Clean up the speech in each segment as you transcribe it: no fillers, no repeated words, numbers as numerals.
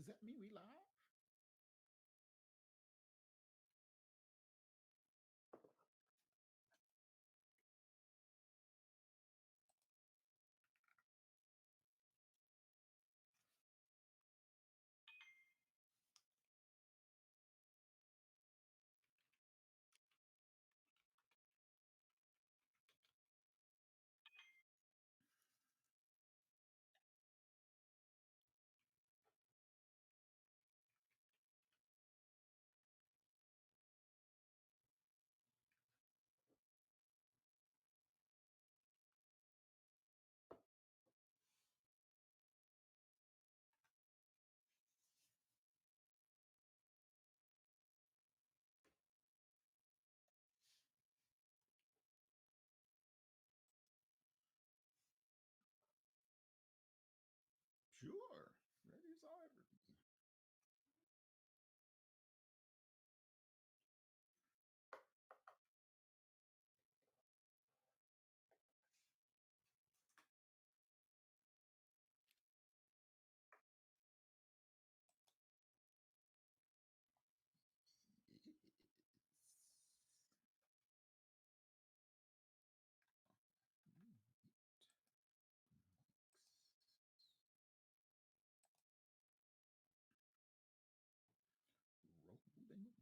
Does that mean we live? Sure. Ready as I'll ever be.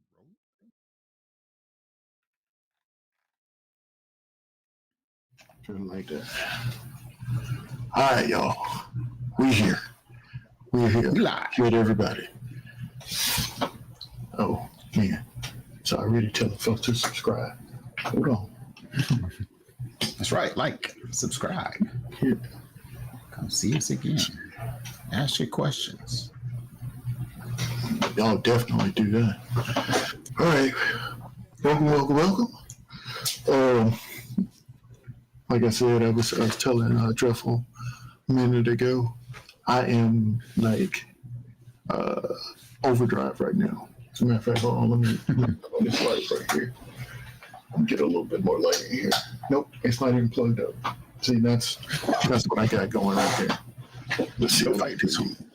Rolling. Something like that. All right, y'all. We here. We're here. We live. Good, everybody. Oh, man. So I already telling folks to subscribe. Hold on. That's right. Like, subscribe. Yeah. Come see us again. Ask your questions. Y'all definitely do that. All right. Welcome. Like I said, I was telling Dreffel a minute ago, I am like overdrive right now. As a matter of fact, hold on, let me put on this light right here. Get a little bit more light in here. Nope, it's not even plugged up. See, that's what I got going right there. Let's see if I can do something.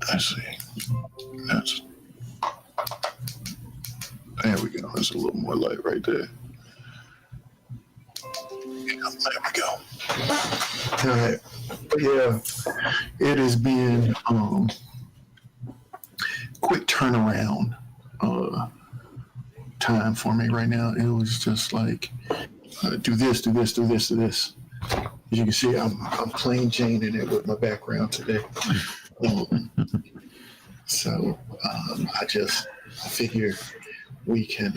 Let's see. There we go. There's a little more light right there. There we go. All right. But yeah, it has been quick turnaround time for me right now. It was just like do this. As you can see, I'm plain Janeing it with my background today. So I figure we can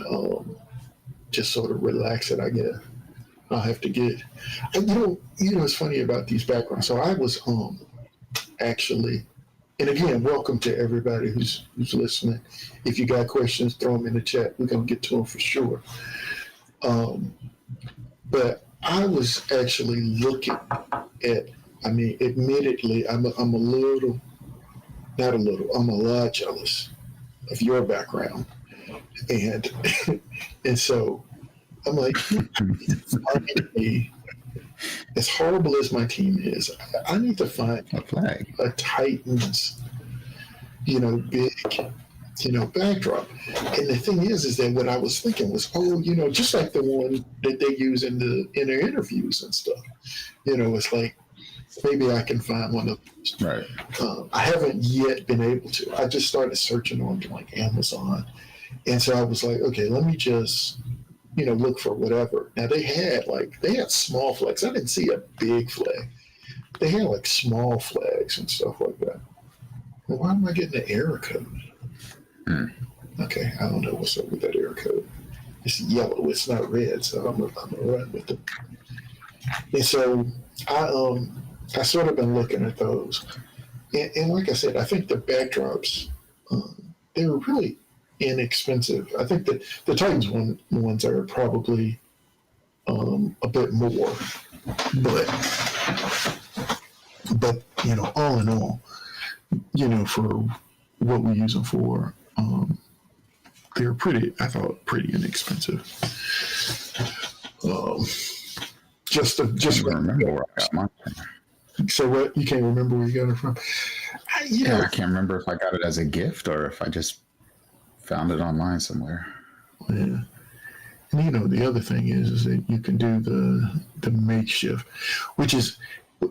just sort of relax it, I guess. I'll have to get, it's funny about these backgrounds. So I was actually, and again, welcome to everybody who's listening. If you got questions, throw them in the chat. We're gonna get to them for sure. But I was actually looking at. I mean, admittedly, I'm a little, not a little. I'm a lot jealous of your background, and and so I'm like, as horrible as my team is, I need to find a Titans, big, backdrop. And the thing is that what I was thinking was, just like the one that they use in their interviews and stuff. It's like maybe I can find one of those. Right. I haven't yet been able to. I just started searching on like Amazon, and so I was like, okay, let me just look for whatever. Now they had small flags. I didn't see a big flag. They had like small flags and stuff like that. Well, why am I getting an error code? Okay, I don't know what's up with that error code. It's yellow. It's not red, so I'm gonna run with it. And so I sort of been looking at those, and like I said, I think the backdrops they were really inexpensive. I think that the Titans ones are probably a bit more, but all in all, for what we use them for, they're I thought pretty inexpensive. Just remember where I got mine from. So what? You can't remember where you got it from? you Yeah, know, I can't remember if I got it as a gift or if I just found it online somewhere. yeah. And the other thing is that you can do the makeshift, which is,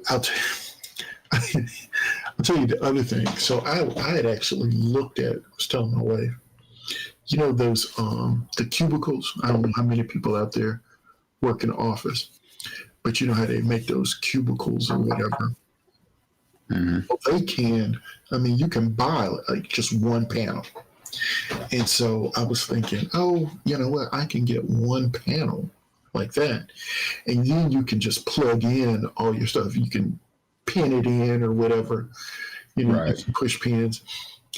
I'll, t- I'll tell you the other thing. So I had actually looked at, I was telling my wife, those the cubicles. I don't know how many people out there work in the office, but you know how they make those cubicles or whatever. Mm-hmm. Well, they can. I mean, you can buy like just one panel. And so I was thinking, oh, you know what? I can get one panel like that. And then you can just plug in all your stuff. You can pin it in or whatever, Right. you can push pins,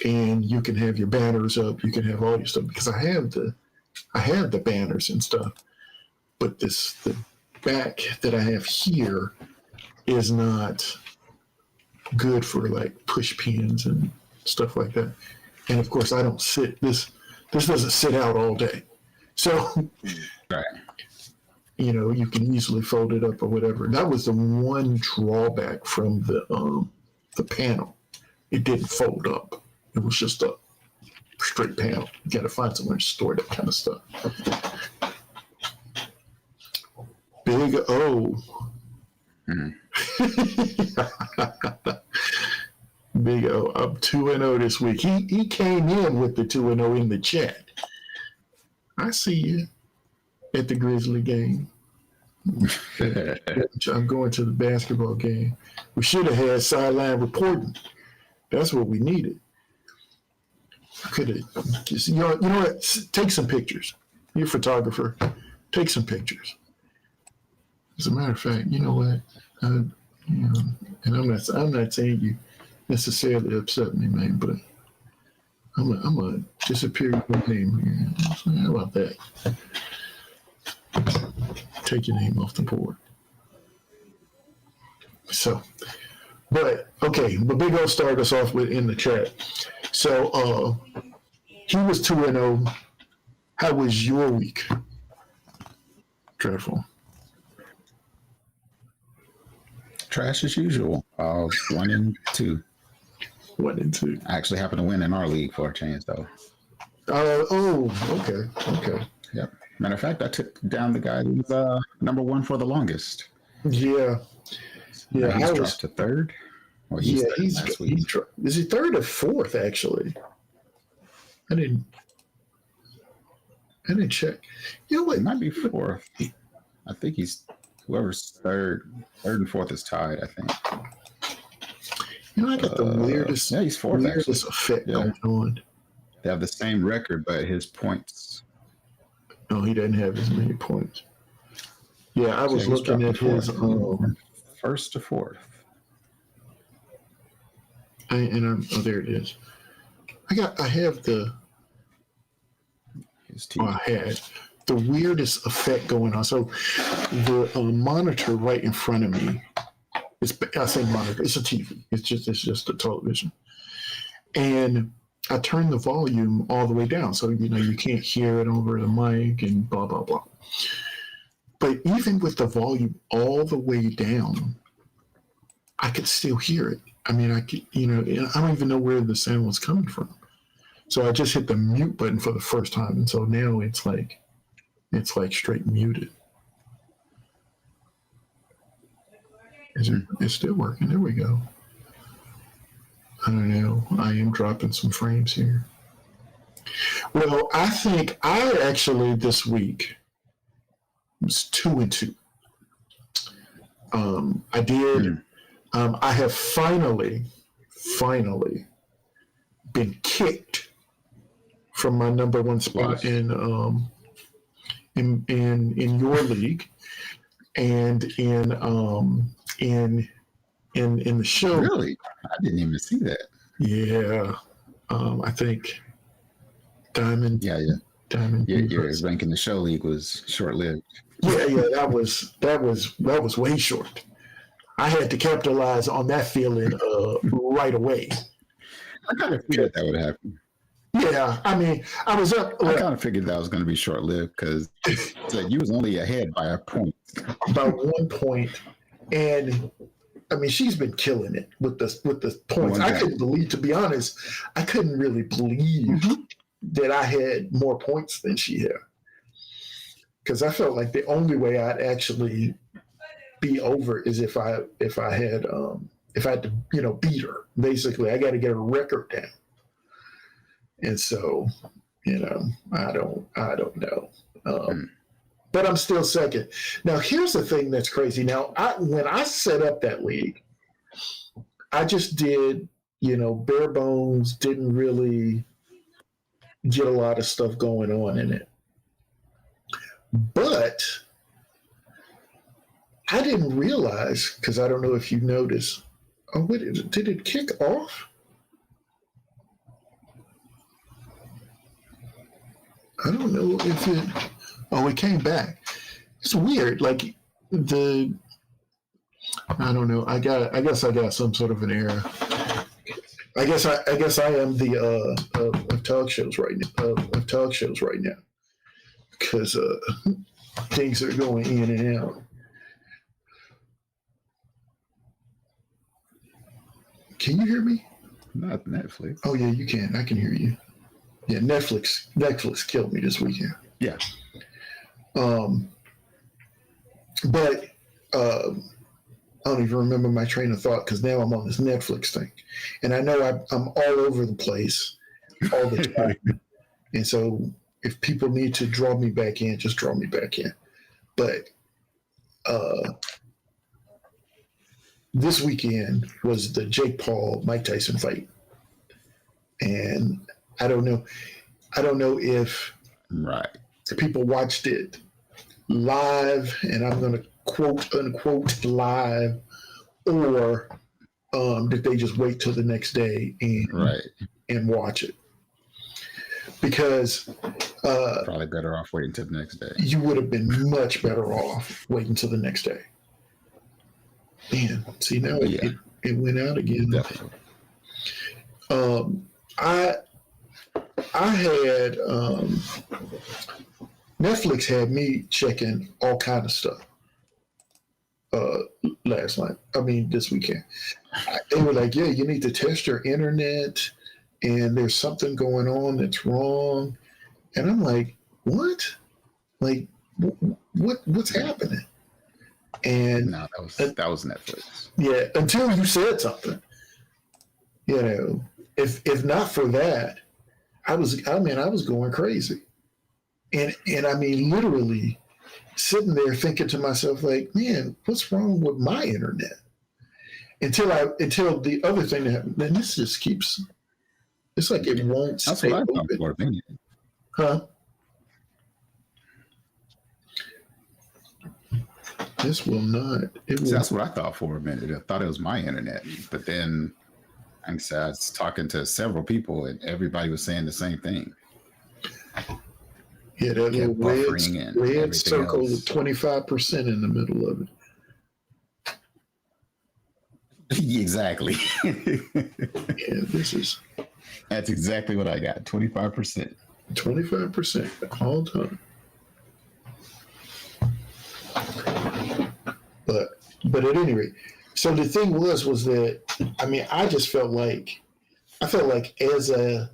and you can have your banners up. You can have all your stuff because I have the banners and stuff. But the back that I have here is not good for like push pins and stuff like that. And of course, I don't sit this doesn't sit out all day, so Right. you can easily fold it up or whatever. That was the one drawback from the panel. It didn't fold up. It was just a straight panel. You got to find somewhere to store that kind of stuff. Big O. Mm-hmm. Big O. I'm 2-0 this week. He came in with the 2-0 in the chat. I see you at the Grizzly game. I'm going to the basketball game. We should have had sideline reporting. That's what we needed. Could have just, you know what? Take some pictures. You're a photographer. Take some pictures. As a matter of fact, you know what? And I'm not saying you necessarily upset me, man, but I'm gonna disappear your name here. How about that? Take your name off the board. So, but Big O started us off with in the chat. So he was 2-0. How was your week? Dreadful. Trash as usual. 1-2. 1-2. I actually happened to win in our league for a change, though. Okay. Yep. Matter of fact, I took down the guy who's number one for the longest. Yeah. He's dropped to third. Well, he's is he third or fourth? Actually, I didn't check. You know what? It might be fourth. I think he's whoever's third and fourth is tied. I think. I got the weirdest. Yeah, he's fourth. Weirdest effect going on. They have the same record, but his points. No, he doesn't have as many points. Yeah, I was looking at his first to fourth. There it is. I have the. I had the weirdest effect going on. So the monitor right in front of me. I say monitor. It's a TV. It's just a television, and I turned the volume all the way down, so you can't hear it over the mic and blah blah blah. But even with the volume all the way down, I could still hear it. I mean, I could, I don't even know where the sound was coming from. So I just hit the mute button for the first time, and so now it's like straight muted. It's still working. There we go. I don't know. I am dropping some frames here. Well, I think I actually this week was 2-2. I did. I have finally been kicked from my number one spot in your league, and in the show. Really? I didn't even see that. Yeah. I think Diamond. Yeah. Diamond. Your rank in the show league was short lived. Yeah. That was way short. I had to capitalize on that feeling right away. I kind of figured that would happen. Yeah, I mean, I was up. I kind of figured that was going to be short lived because you was only ahead by a point. About 1 point, and I mean, she's been killing it with the points. I couldn't believe, to be honest, I couldn't really believe that I had more points than she had, because I felt like the only way I'd actually be over is if I had to beat her. Basically, I got to get her record down, and so I don't know. But I'm still second. Now, here's the thing that's crazy. Now, when I set up that league, I just did, bare bones, didn't really get a lot of stuff going on in it. But I didn't realize, because I don't know if you noticed, did it kick off? I don't know if it came back. It's weird. Like I don't know. I guess I got some sort of an error. I guess I am the of talk shows right now, because things are going in and out. Can you hear me? Not Netflix. Oh yeah, you can. I can hear you. Yeah, Netflix killed me this weekend. Yeah. But I don't even remember my train of thought, because now I'm on this Netflix thing, and I know I'm all over the place all the time. And so if people need to draw me back in, just draw me back in. But this weekend was the Jake Paul Mike Tyson fight, and I don't know if people watched it live, and I'm going to quote unquote live, or did they just wait till the next day and watch it? Because probably better off waiting till the next day. You would have been much better off waiting till the next day. Man, see, now it went out again. Definitely. I had Netflix had me checking all kind of stuff last night. I mean, this weekend. They were like, "Yeah, you need to test your internet, and there's something going on that's wrong." And I'm like, "What? Like, what's happening?" And no, that was Netflix. Yeah, until you said something. If not for that, I was going crazy. And I mean, literally sitting there thinking to myself, like, man, what's wrong with my internet? Until the other thing that happened, then this just keeps, it's like it won't stay open. That's what I thought for a minute. Huh? This will not. That's what I thought for a minute. I thought it was my internet, but then I was talking to several people, and everybody was saying the same thing. Yeah, that little red circle with 25% in the middle of it. Exactly. Yeah, that's exactly what I got. 25%. 25% all time. But at any rate, so the thing was that, I mean, I felt like okay,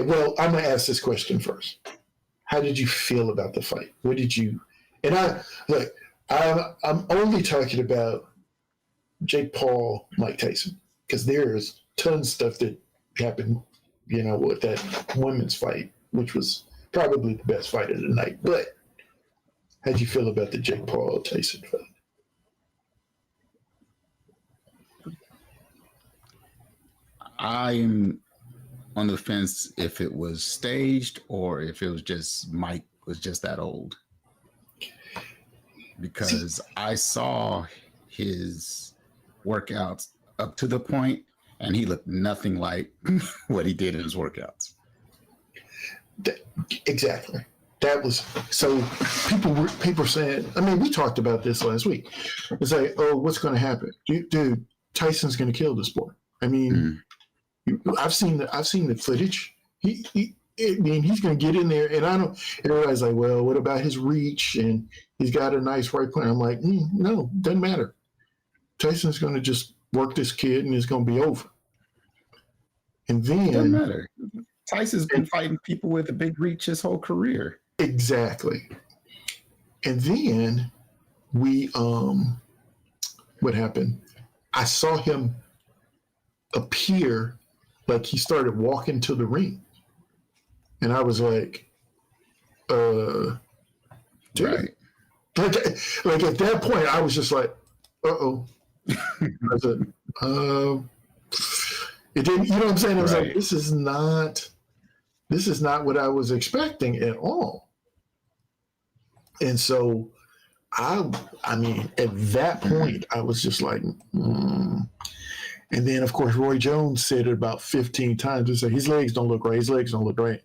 well, I'm going to ask this question first. How did you feel about the fight? What did you, and I'm only talking about Jake Paul, Mike Tyson, because there's tons of stuff that happened, with that women's fight, which was probably the best fight of the night. But how'd you feel about the Jake Paul Tyson fight? I'm on the fence if it was staged or if it was just Mike was just that old. Because I saw his workouts up to the point, and he looked nothing like what he did in his workouts. Exactly. That was so. People were saying. I mean, we talked about this last week. It's like, oh, what's going to happen, dude? Tyson's going to kill the sport. I mean, I've seen the footage. He's going to get in there, and I don't. Everybody's like, well, what about his reach? And he's got a nice right point. I'm like, no, doesn't matter. Tyson's going to just work this kid and it's going to be over. And then Doesn't matter. Tyson's been fighting people with a big reach his whole career. Exactly. And then we what happened? I saw him appear like he started walking to the ring. And I was like, dude. Right. Like at that point I was just like, uh-oh. I said, it didn't, you know what I'm saying? I was like, this is not what I was expecting at all. And so I mean, at that point, I was just like, And then, of course, Roy Jones said it about 15 times. He said, his legs don't look right. His legs don't look right.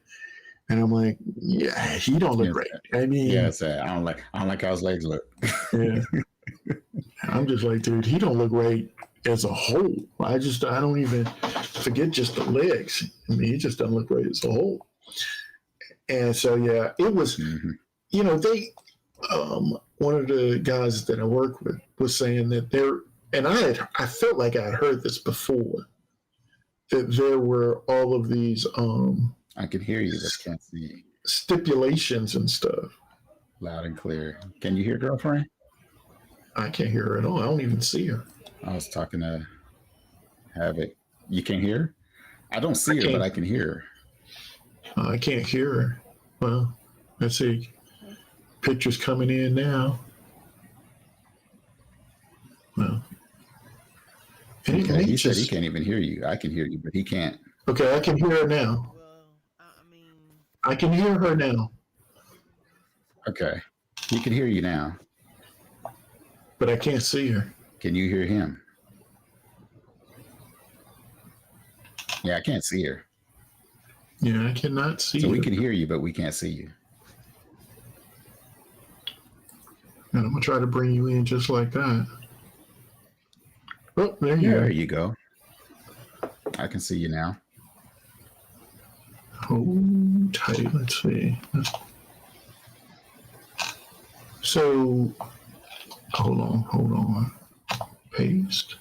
And I'm like, yeah, he don't look right. I mean, yeah, I don't like how his legs look. Yeah. I'm just like, dude, he don't look right as a whole. I don't even forget just the legs. I mean, he just doesn't look right as a whole. And so, yeah, it was, you know, they, one of the guys that I work with was saying that and I felt like I had heard this before, that there were all of these, I can hear you, but can't see. Stipulations and stuff. Loud and clear. Can you hear girlfriend? I can't hear her at all. I don't even see her. I was talking to Havoc. You can hear her? I don't see her, but I can hear her. I can't hear her. Well, let's see. Pictures coming in now. Well. Okay, he said he can't even hear you. I can hear you, but he can't. Okay, I can hear her now. I can hear her now. Okay. He can hear you now. But I can't see her. Can you hear him? Yeah, I can't see her. Yeah, I cannot see her. So her. we can hear you, but we can't see you. And I'm going to try to bring you in just like that. Oh, there you go. There you go. I can see you now. Hold tight. Let's see. So, hold on. Paste.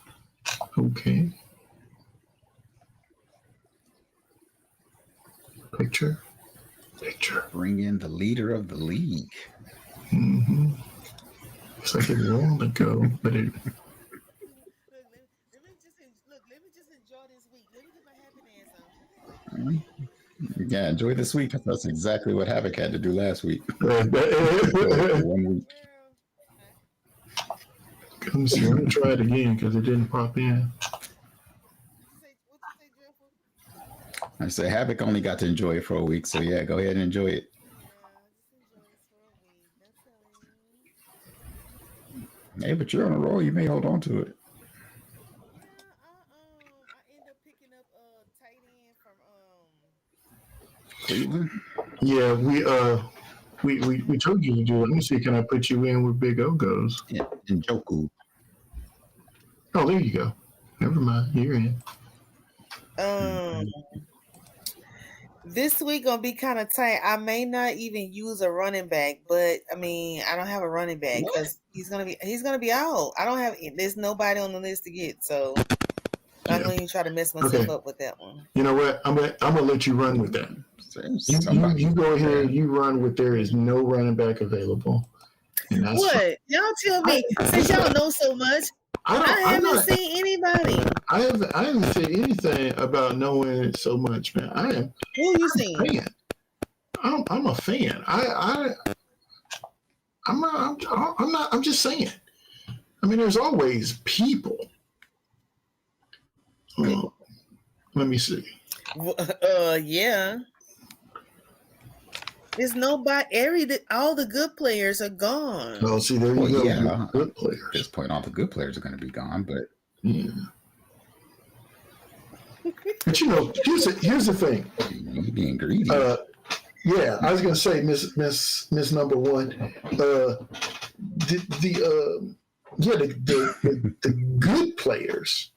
Okay. Picture. Bring in the leader of the league. Mm-hmm. It's like it long ago, but it. Let me just enjoy this week. Let me get my happy dance on. Yeah, enjoy this week. That's exactly what Havoc had to do last week. 1 week. Let me see. I'm gonna try it again because it didn't pop in. I said Havoc only got to enjoy it for a week, so yeah, go ahead and enjoy it. Hey, but you're on a roll. You may hold on to it. I end up picking up tight end from Cleveland. Yeah, we told you to do it. Let me see. Can I put you in where Big O goes? Yeah, Njoku. Oh, there you go. Never mind. You're in. This week gonna be kind of tight. I may not even use a running back, but I mean, I don't have a running back because he's gonna be out. There's nobody on the list to get, so I'm gonna even try to mess myself up with that one. You know what? I'm gonna let you run with that. You go ahead. You run with there is no running back available. And that's what y'all tell me since y'all know so much. I haven't seen anybody. I haven't said anything about knowing so much, man. Who you seen? I'm a fan. I'm just saying. I mean, there's always people. Let me see. Yeah. There's nobody. All the good players are gone. Oh, see, there you go. Yeah, good players. At this point, all the good players are going to be gone. But yeah. But you know, here's the thing. You being greedy. Yeah, I was going to say, Miss Number One. The good players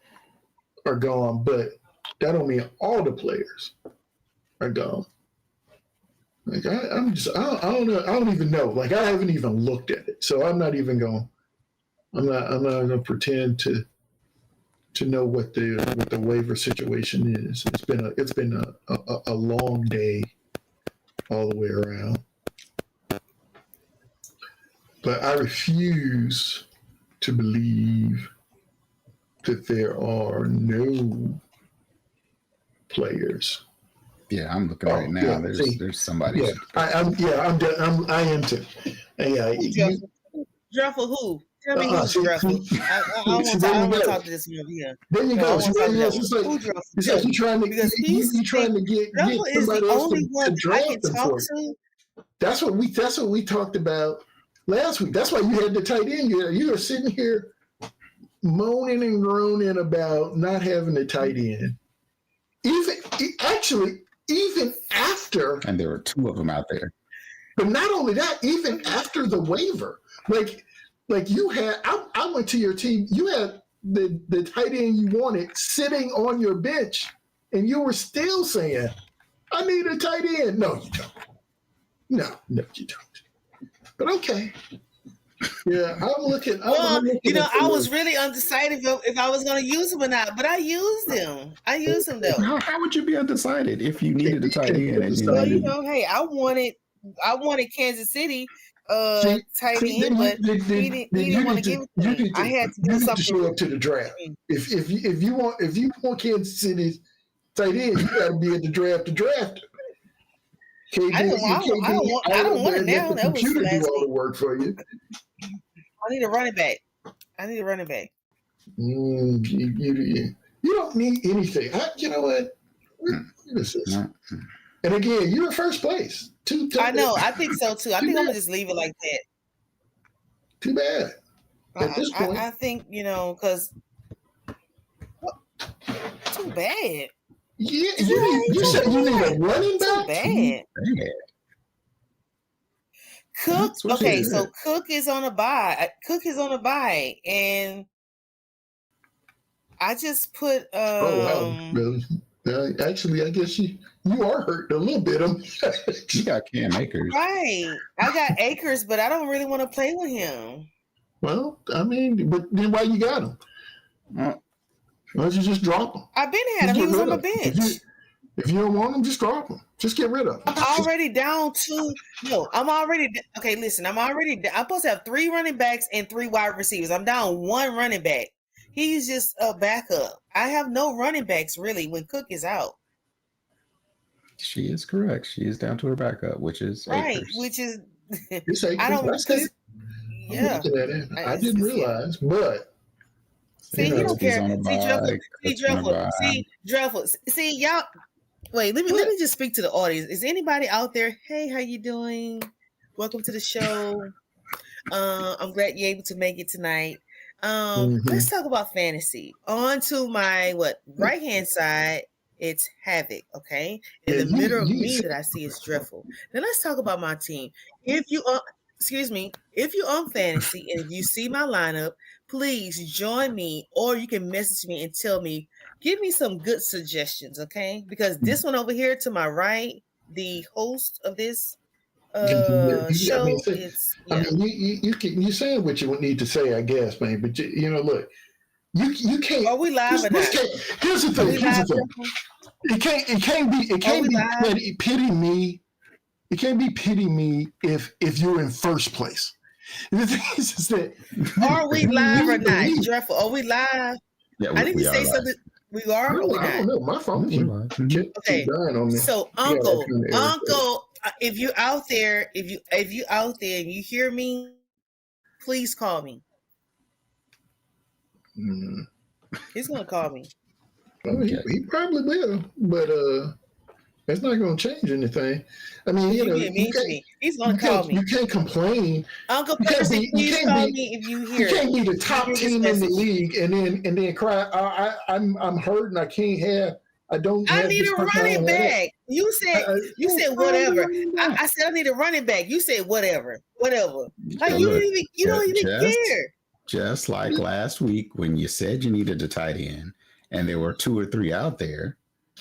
are gone, but that don't mean all the players are gone. Like I don't know. I don't even know. Like I haven't even looked at it, so I'm not even going. I'm not gonna pretend to know what the waiver situation is. It's been a long day all the way around. But I refuse to believe that there are no players. Yeah, I'm looking right now. There's somebody. Yeah, I am too. Yeah, Dreadful who? Tell me who's Dreadful. I want to talk to this one over here. There you go. It's like you're trying to get somebody else to draft them for you. That's what we talked about last week. That's why you had the tight end. You were sitting here moaning and groaning about not having a tight end. Even after, and there were two of them out there. But not only that, even after the waiver, like you had, I went to your team. You had the tight end you wanted sitting on your bench, and you were still saying, "I need a tight end." No, you don't. No, you don't. But okay. Yeah, I'm looking. I was really undecided if I was going to use him or not, but I used him. Though. How would you be undecided if you needed a tight end? Well, hey, I wanted Kansas City tight end, but he didn't want to give it to me. I had to do something. To show up to the draft. If you want Kansas City's tight end, you got to be at the draft to draft. I don't want it now. That was computer do all the work for you. I need a running back. You don't need anything. You know what? What is this? And again, you're in first place. I know. I think so too. I think I'm gonna just leave it like that. Too bad. At this point, I think because too bad. Yeah, you said you need a running back. Too bad. Cook. Okay, so Cook is on a bye. And I just put. Oh wow! Really? Actually, I guess you are hurt a little bit. You got Cam Akers, right? I got Akers, but I don't really want to play with him. Well, I mean, but then why you got him? Why don't you just drop him? I've been had him. He was on the bench. If you don't want him, just drop him. Just get rid of him. I'm already down to okay. Listen, I'm supposed to have 3 running backs and 3 wide receivers. I'm down 1 running back. He's just a backup. I have no running backs really when Cook is out. She is correct. She is down to her backup, which is right. Akers. Which is I don't. Yeah, I didn't realize, but. See, you don't care. See, Dreadful. See, y'all. Wait, let me just speak to the audience. Is anybody out there? Hey, how you doing? Welcome to the show. I'm glad you're able to make it tonight. Let's talk about fantasy. On to my right hand side. It's Havoc. Okay, in the middle of me that I see is Dreadful. Now let's talk about my team. If you on fantasy and you see my lineup, please join me, or you can message me and tell me, give me some good suggestions, okay? Because this one over here to my right, the host of this show, you saying what you need to say, I guess, man. But look, you can't. Are we live or not? Here's the thing. It can't be pity me. It can't be pity me if you're in first place. The thing is that are we live or not? Dreadful. Are we live? Yeah, I need to say something. We are. No, I don't know. My phone okay. So, Uncle, if you're out there, if you out there and you hear me, please call me. He's gonna call me. Well, he probably will, but that's not going to change anything. I mean, he's going to call me. You can't complain. Uncle Percy, please call me if you hear. You can't be the top team in the league and then cry. I'm hurt and I can't have. I need a running back. You said whatever. I said I need a running back. You said whatever. Like you don't even care. Just like last week when you said you needed a tight end and there were 2 or 3 out there.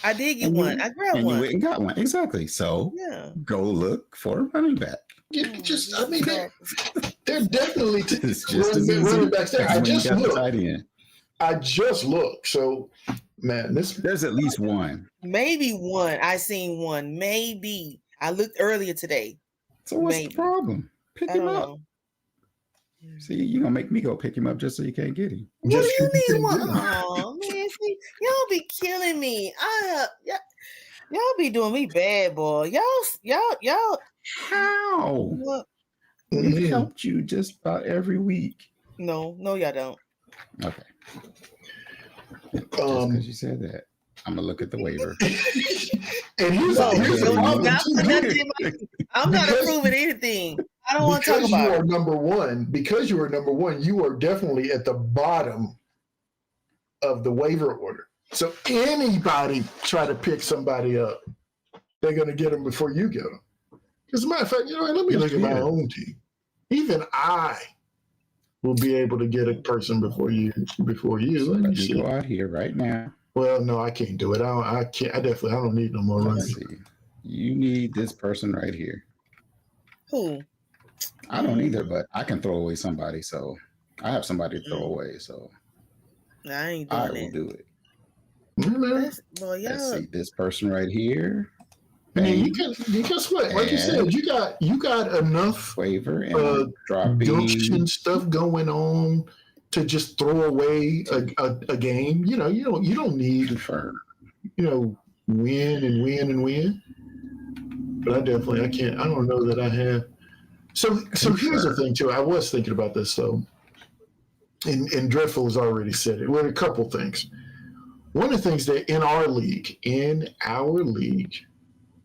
I did get one. I grabbed one. You went and got one. Exactly. So go look for a running back. This I mean, is hard. they're definitely It's just as running easy backs there. as when you got the tight end. I just looked. So, man, There's at least one. Maybe one. I seen one. Maybe I looked earlier today. So what's Maybe. the problem? Pick I him don't up. know. See, you're gonna make me go pick him up just so you can't get him. What just do you need one? get him. Oh man, see, y'all be killing me. Y'all be doing me bad, boy. Y'all. How? What? We've helped you just about every week. No, y'all don't. Okay. Just because you said that, I'm gonna look at the waiver. And here's the problem too. I'm not approving anything. I don't want to talk about it. Because you are number one, you are definitely at the bottom of the waiver order. So anybody try to pick somebody up, they're going to get them before you get them. As a matter of fact, let me look at my own team. Even I will be able to get a person before you. So let me go out here right now. Well, no, I can't do it. I can't. I don't need no more running. See. You need this person right here. Who? I don't either, but I can throw away somebody. So I have somebody to throw away. So I ain't doing I will do it. Let's see this person right here. I mean, you can what? Like you said, you got enough waiver and gumption stuff going on to just throw away a game. You don't need win and win and win. But I can't. I don't know that I have. So here's the thing too. I was thinking about this though, and Dreadful has already said it. Well, a couple things. One of the things that in our league,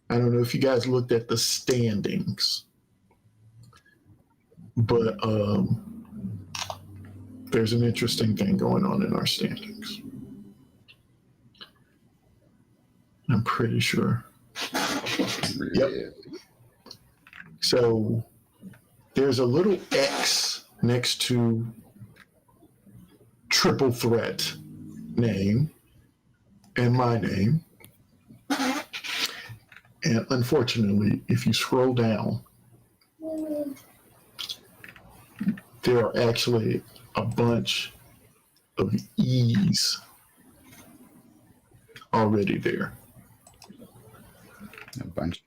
I don't know if you guys looked at the standings, but there's an interesting thing going on in our standings. I'm pretty sure. Yep. So there's a little X next to triple threat name and my name. And unfortunately, if you scroll down, there are actually a bunch of E's already there. A bunch.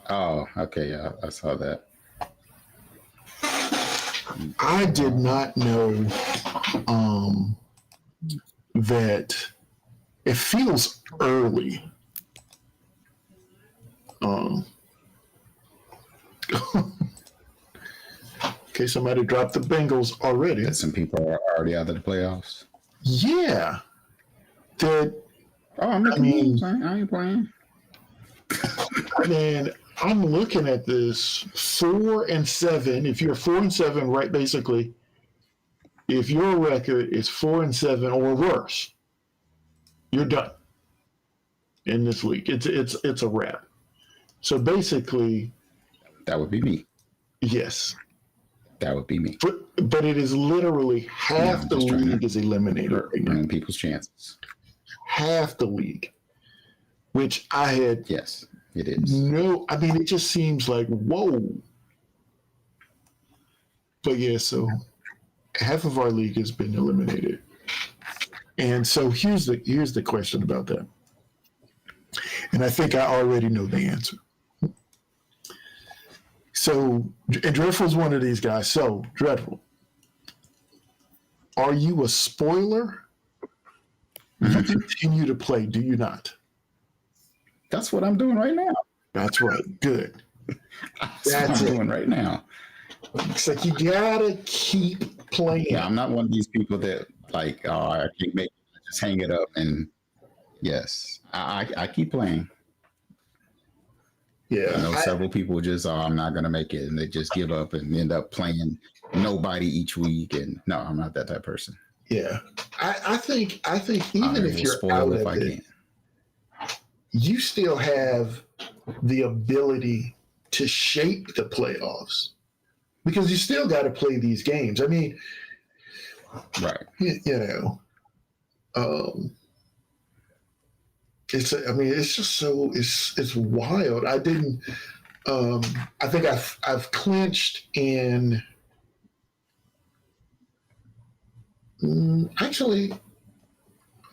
Oh, okay. Yeah, I saw that. I did not know that it feels early. Okay, somebody dropped the Bengals already. That some people are already out of the playoffs. Yeah. I'm making moves. I ain't playing. I mean, I'm looking at this 4-7. If you're 4-7, right, basically, if your record is 4-7 or worse, you're done in this league. It's a wrap. So basically, that would be me. Yes, that would be me. But it is literally half the league is eliminated. Ruin people's chances. Half the league, which I had. Yes, it is. No, I mean it just seems like whoa. But yeah, so half of our league has been eliminated, and so here's the question about that, and I think I already know the answer. So, and Dreadful's one of these guys. So, Dreadful, are you a spoiler? You continue to play, do you not? That's what I'm doing right now. That's right. Good. That's what I'm doing right now. It's like you gotta keep playing. Yeah, I'm not one of these people that like, I can't make it, just hang it up. And yes, I keep playing. Yeah, I know several people just, I'm not going to make it, and they just give up and end up playing nobody each week. And no, I'm not that type of person. Yeah, I think even if you're out of it, you still have the ability to shape the playoffs because you still got to play these games. I mean, right? It's just so it's wild. I didn't I think I've clinched in. Actually,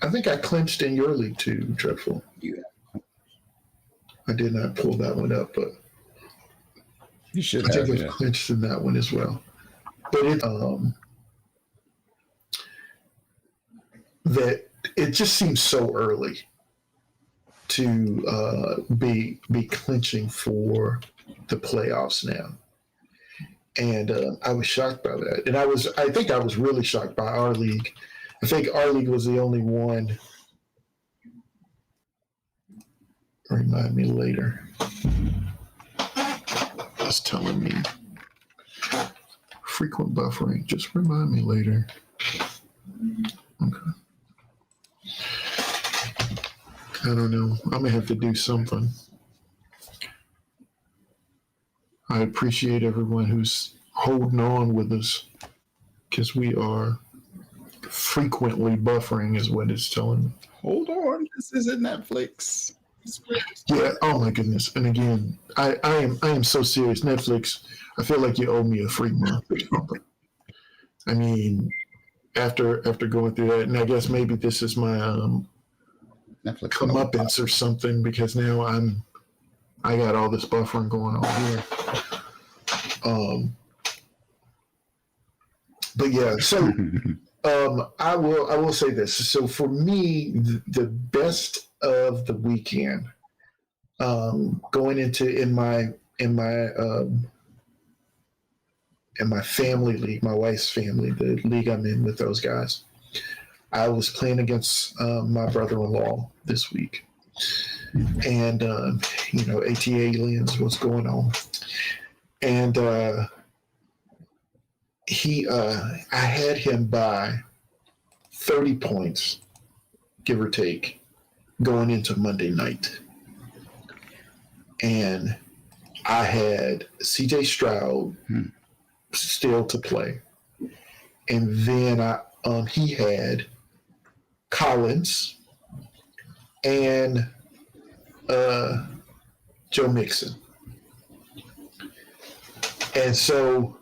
I think I clinched in your league too, Dreadful. Yeah. I did not pull that one up, but You should I have. think I've clinched in that one as well. But that it just seems so early to be clinching for the playoffs now. And I was shocked by that. And I think I was really shocked by our league. I think our league was the only one. Remind me later. It's telling me frequent buffering. Just remind me later. Okay. I don't know. I'm gonna have to do something. I appreciate everyone who's holding on with us because we are frequently buffering, is what it's telling me. Hold on, this isn't Netflix. Yeah. Oh my goodness. And again, I am so serious. Netflix, I feel like you owe me a free month or something. I mean, after going through that, and I guess maybe this is my Netflix comeuppance or something, because now I got all this buffering going on here. But yeah, so I will say this. So for me, the best of the weekend, going into in my family league, my wife's family, the league I'm in with those guys, I was playing against my brother-in-law this week, and AT aliens, what's going on, and I had him by 30 points, give or take, going into Monday night. And I had CJ Stroud still to play. And then he had Collins and Joe Mixon. And so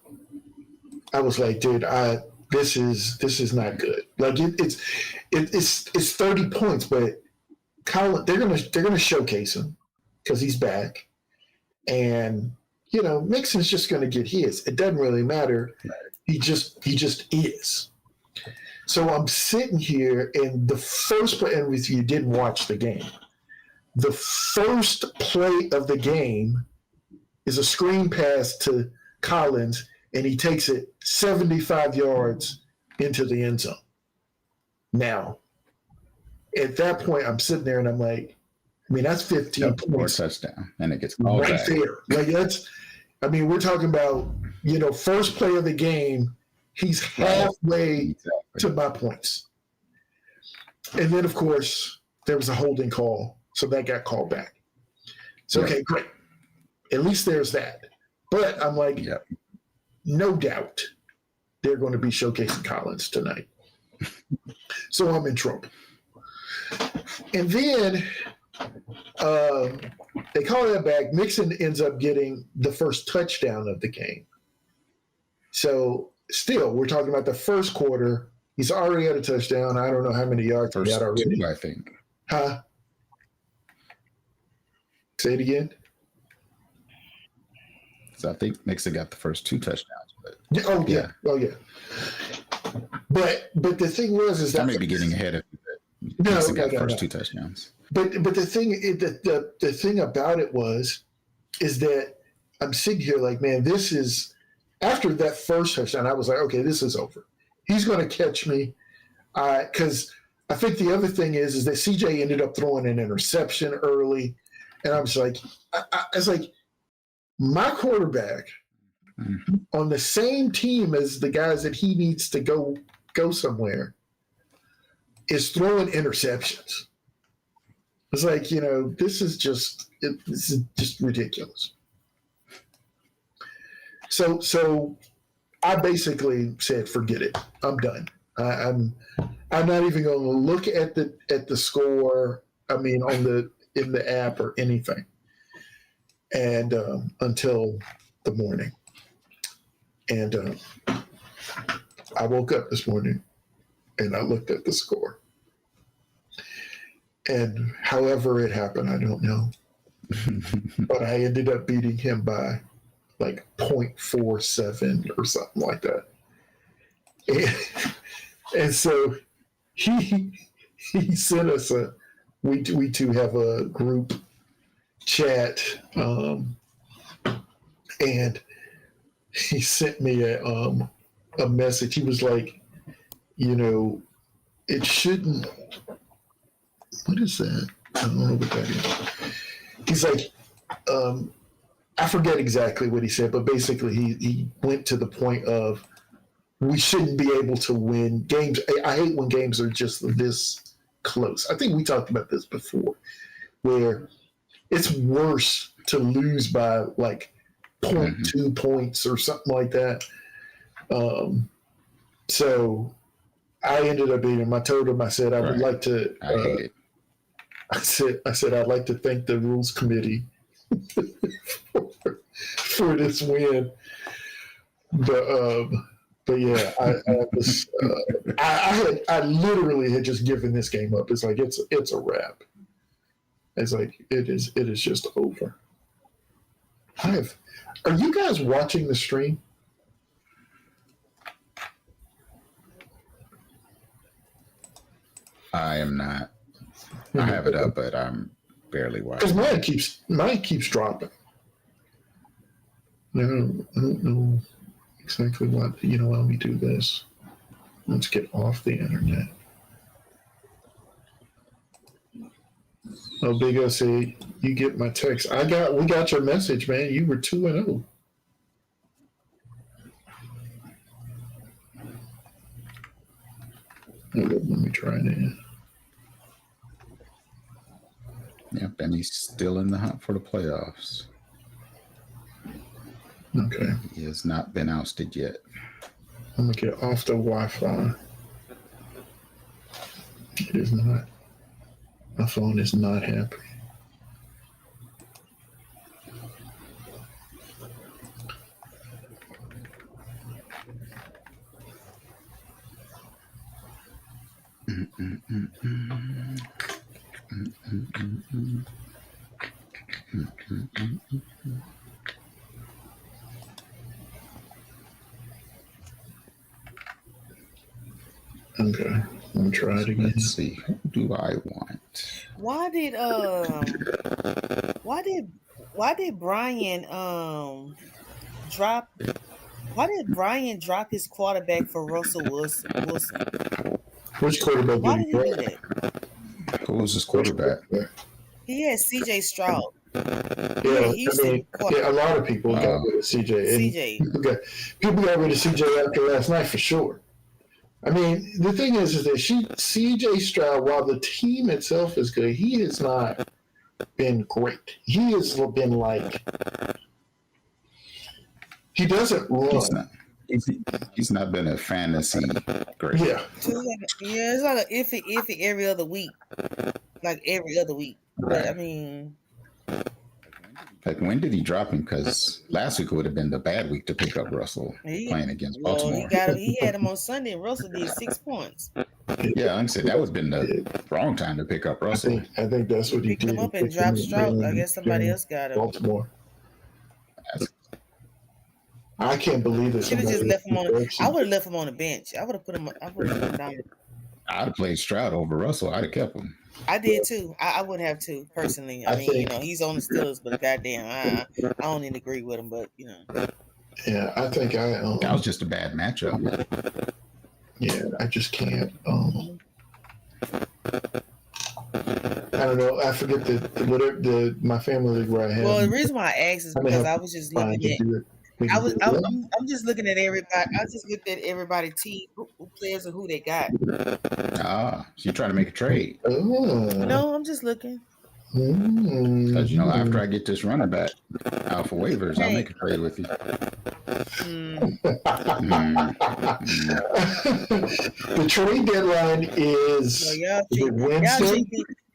I was like, dude, this is not good. Like it's 30 points, but Colin, they're gonna showcase him because he's back, and Mixon's just gonna get his. It doesn't really matter. He just is. So I'm sitting here, and the first play, and if you didn't watch the game, the first play of the game is a screen pass to Collins, and he takes it 75 yards into the end zone. Now, at that point, I'm sitting there and I'm like, that's 15 points. Touchdown, and it gets called right back. there. Like we're talking about, first play of the game, he's halfway to my points. And then, of course, there was a holding call, so that got called back. So, okay, great. At least there's that. But I'm like, no doubt they're going to be showcasing Collins tonight. So I'm in trouble. And then they call that back. Mixon ends up getting the first touchdown of the game. So still, we're talking about the first quarter. He's already had a touchdown. I don't know how many yards he got already. Two, I think. Huh? Say it again. So I think Mixon got the first two touchdowns. But Oh yeah. But the thing is that I may be getting ahead of you. Mixon got the first two touchdowns. But the thing about it is that I'm sitting here like, man, this is, after that first touchdown, I was like, okay, this is over. He's going to catch me, because I think the other thing is that CJ ended up throwing an interception early, and I was like, I was like, my quarterback on the same team as the guys that he needs to go somewhere is throwing interceptions. It's like, this is just ridiculous. So I basically said, forget it. I'm done. I'm not even going to look at the score. I mean, in the app or anything. and until the morning. And I woke up this morning and I looked at the score. And however it happened, I don't know. But I ended up beating him by like 0.47 or something like that. And so he sent us we two have a group chat, and he sent me a message. He was like, it shouldn't. What is that? I don't know what that is. He's like, I forget exactly what he said, but basically he went to the point of we shouldn't be able to win games. I hate when games are just this close. I think we talked about this before, where it's worse to lose by like 0.2 points or something like that. So I ended up beating him. I told him, I said, I would like to. I hate it. I said, I'd like to thank the rules committee for this win. But yeah, I literally had just given this game up. It's like it's a wrap. It's like it is just over. Are you guys watching the stream? I am not. I have it up, but I'm barely watching. Because mine keeps dropping. I don't know exactly what. Let me do this. Let's get off the internet. Oh, Big O say you get my text. We got your message, man. You were 2-0. Let me try it in. Yep, and he's still in the hunt for the playoffs. Okay. He has not been ousted yet. I'm going to get off the Wi-Fi. It is not. My phone is not happy. Okay, I'm gonna try it again. Let's see. Who do I want? Why did Brian drop? Why did Brian drop his quarterback for Russell Wilson? Which quarterback Why did did he do that? Who was his quarterback? He had C.J. Stroud. Yeah, a lot of people got rid of CJ. People got rid of CJ after last night for sure. I mean, the thing is that CJ Stroud, while the team itself is good, he has not been great. He has been like, he doesn't run. He's not been a fantasy great. Yeah. It's like an iffy every other week. Like every other week. But I mean, like, when did he drop him? Because last week would have been the bad week to pick up Russell playing against Baltimore. He had him on Sunday, and Russell did 6 points. Yeah, like I said, that would have been the wrong time to pick up Russell. I think that's what he picked did. Him up and dropped Stroud. I guess somebody else got him. Baltimore. I can't believe this. Should have just left him on. I would have left him on the bench. I would have put him down. I'd have played Stroud over Russell. I'd have kept him. I did too. I would have too, personally. I mean, he's on the Steelers, but goddamn, I don't even agree with him. But Yeah, I think that was just a bad matchup. Yeah, I just can't. I don't know. I forget my family league where I had. Well, the reason why I asked is because I was just looking at. I'm just looking at everybody. I just looked at everybody team, who players and who they got. So you're trying to make a trade? No, I'm just looking. Because after I get this running back out for waivers, I'll make a trade with you. The trade deadline is Wednesday.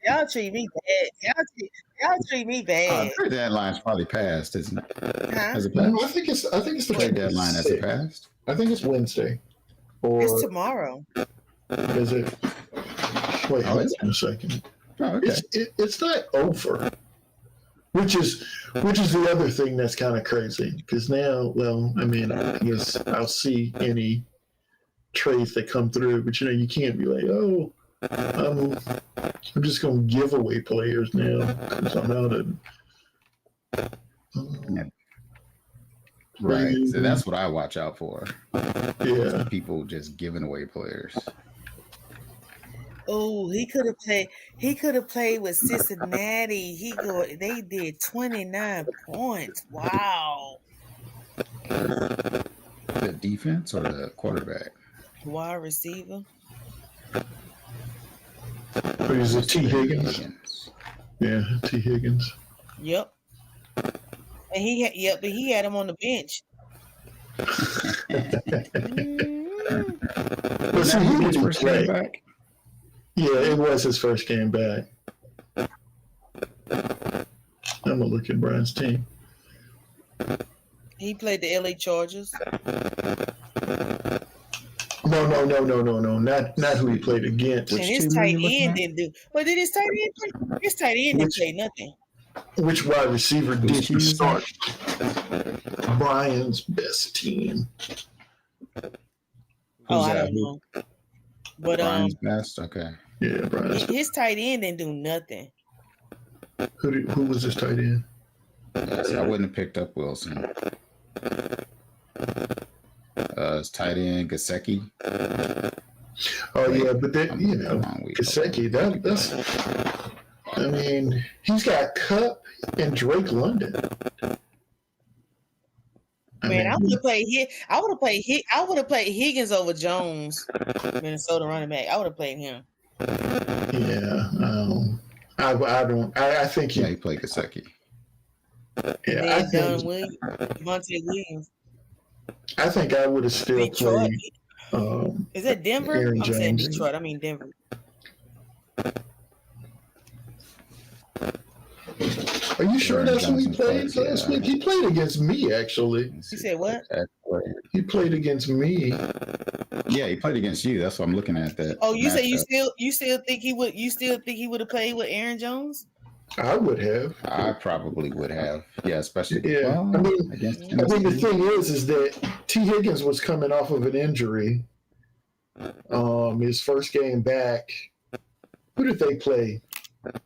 Y'all treat me bad. Y'all treat me bad. Trade deadline's probably passed, isn't it? Huh? Has it passed? No, I think it's the Trade deadline has it 26th. passed? I think it's Wednesday. Or It's tomorrow. is it? Wait, hold is on a second. Oh, okay. It's not over. Which is the other thing that's kind of crazy because now, well, I mean, I guess I'll see any trades that come through, but you can't be like, oh, I'm just going to give away players now because I'm out of. Right. So that's what I watch out for. Yeah. People just giving away players. Oh, he could have played. He could have played with Cincinnati. They did 29 points. Wow. The defense or the quarterback? Wide receiver. Or is it T. Higgins? Yeah, T. Higgins. Yep. And he had him on the bench. But see, he didn't first play. game back? Yeah, it was his first game back. I'm gonna look at Brian's team. He played the LA Chargers. No. Not who he played against. And his tight end didn't do. But did his tight end play? His tight end didn't play nothing. Which wide receiver did you start? Brian's best team. I don't know. But Brian's best. Okay. Yeah, Brian's. His tight end didn't do nothing. Who was his tight end? Yes, I wouldn't have picked up Wilson. His tight end Gesicki. Oh yeah, but that Gesicki. That's. I mean, he's got Cup and Drake London. I would have played. I would have played Higgins over Jones, Minnesota running back. I would have played him. Yeah, I don't. I think he played Gesicki. Yeah, I think Devontae Williams. I think I would have still Detroit. played. Is that Denver? Aaron I'm saying Jones. Detroit. I mean Denver. Are you sure that's who he played last week? He played against me, actually. You said what? He played against me. Yeah, he played against you. That's what I'm looking at. That. Oh, you say you still think he would? You still think he would have played with Aaron Jones? I would have. I probably would have. Yeah, especially. Yeah, I mean, the thing is that T. Higgins was coming off of an injury. His first game back. Who did they play?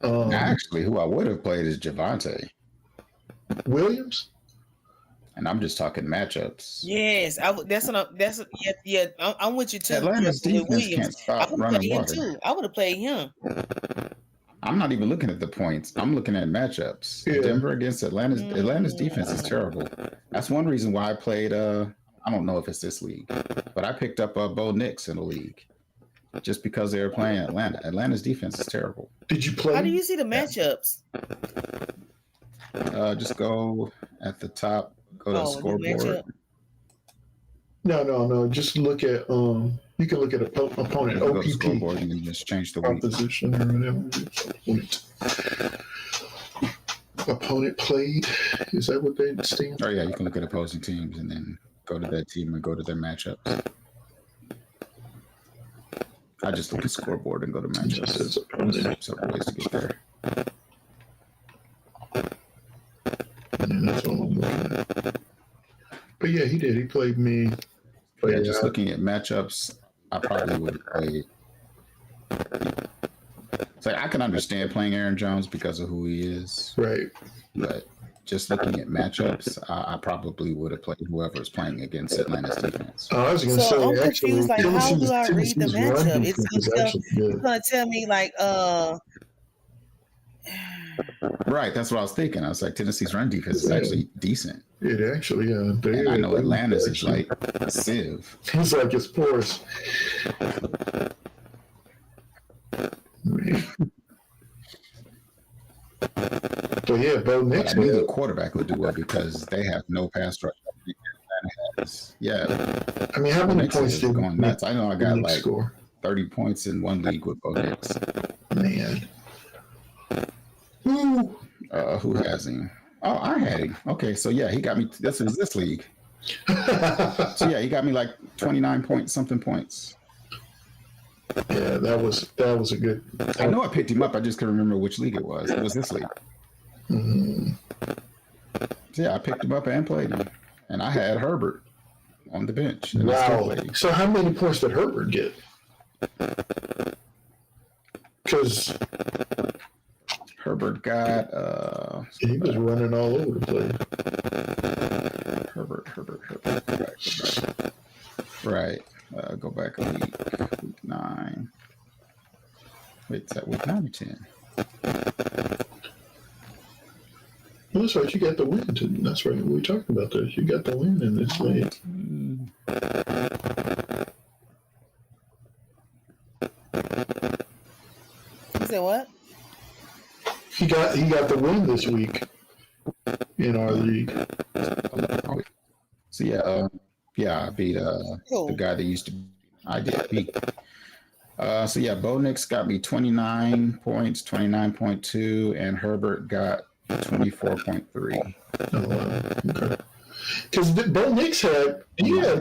Actually, who I would have played is Javonte Williams. And I'm just talking matchups. Yes, I'm with you too. Atlanta's defense can't stop running water. Too. I would have played him. I'm not even looking at the points. I'm looking at matchups. Yeah. Denver against Atlanta's. Atlanta's defense is terrible. That's one reason why I played. I don't know if it's this league, but I picked up Bo Nix in the league just because they were playing Atlanta. Atlanta's defense is terrible. Did you play? How do you see the matchups? Just go at the top. Go to the scoreboard. No. Just look at you can look at opponent Go OPP to scoreboard and then just change the week. position or whatever. Opponent played. Is that what they stand? Oh yeah, you can look at opposing teams and then go to that team and go to their matchups. I just look at scoreboard and go to matchups. There's several ways to get there. Yeah, that's all I'm looking at. But yeah, he did. He played me. But yeah, just looking at matchups, I probably would have played. So I can understand playing Aaron Jones because of who he is. Right. But just looking at matchups, I probably would have played whoever's playing against Atlanta's defense. I was going to say, I'm actually, confused. Like, how do I read the matchup? It's going to tell me like, Right, that's what I was thinking. I was like, Tennessee's run defense is actually decent. It actually, and I know Atlanta's is like a sieve. He's like his pores. But yeah, Bo Nix. I knew the quarterback would do well because they have no pass rush. Atlanta has. Yeah. I mean, how many points did going nuts? I know I got like score 30 points in one league with Bo Nix. Man. Ooh. Who has him? Oh, I had him. Okay, so yeah, he got me. This is this league. So yeah, he got me like 29 point something points. Yeah, that was a good. I know I picked him up. I just couldn't remember which league it was. It was this league. Mm. So yeah, I picked him up and played him, and I had Herbert on the bench. And Wow. So how many points did Herbert get? Because Herbert got he was running all over the place. Herbert. Right. Go back a week 9. Wait, is that week 9 or 10? Well, that's right. You got the win. That's right. We talked about this. You got the win in this league. You said what? He got the win this week in our league. So I beat the guy that used to. I did beat. So yeah, Bo Nix got me 29 points, 29.2, and Herbert got 24.3. Oh wow. Okay. Because Bo Nix had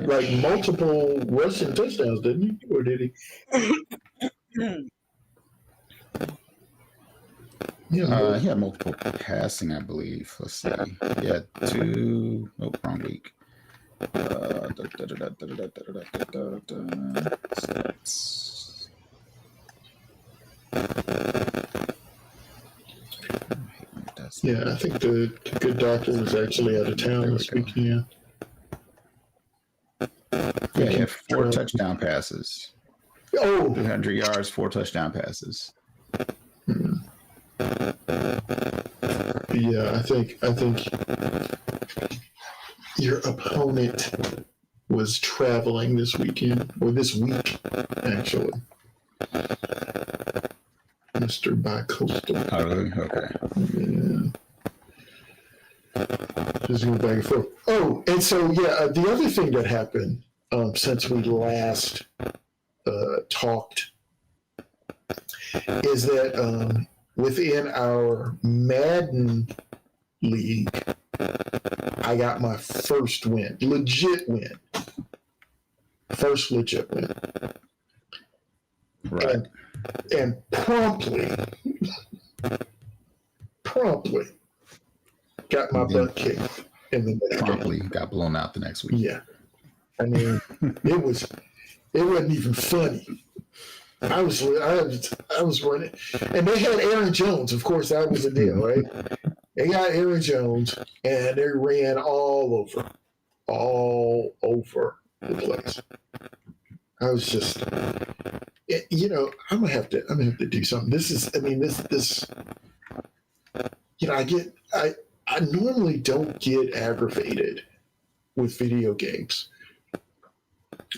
like multiple rushing touchdowns, didn't he? Or did he? Yeah, he had multiple passing, I believe. Let's see. He had 2. Nope, wrong week. Stats. Yeah, I think the good doctor was actually out of town this weekend. Yeah, he had 4 touchdown passes. Oh, 300 yards, 4 touchdown passes. Yeah, I think your opponent was traveling this weekend, or this week, actually. Mr. Bicoastal. Oh, really? Okay. Yeah. Just go back and forth. Oh, and so, the other thing that happened since we last talked is that within our Madden league, I got my first win, legit win. First legit win. Right. And promptly got my butt kicked in the next Promptly game. got blown out the next week. Yeah. I mean, it wasn't even funny. I was running, and they had Aaron Jones. Of course, that was the deal, right? They got Aaron Jones, and they ran all over the place. I was just, I'm gonna have to do something. This. I normally don't get aggravated with video games,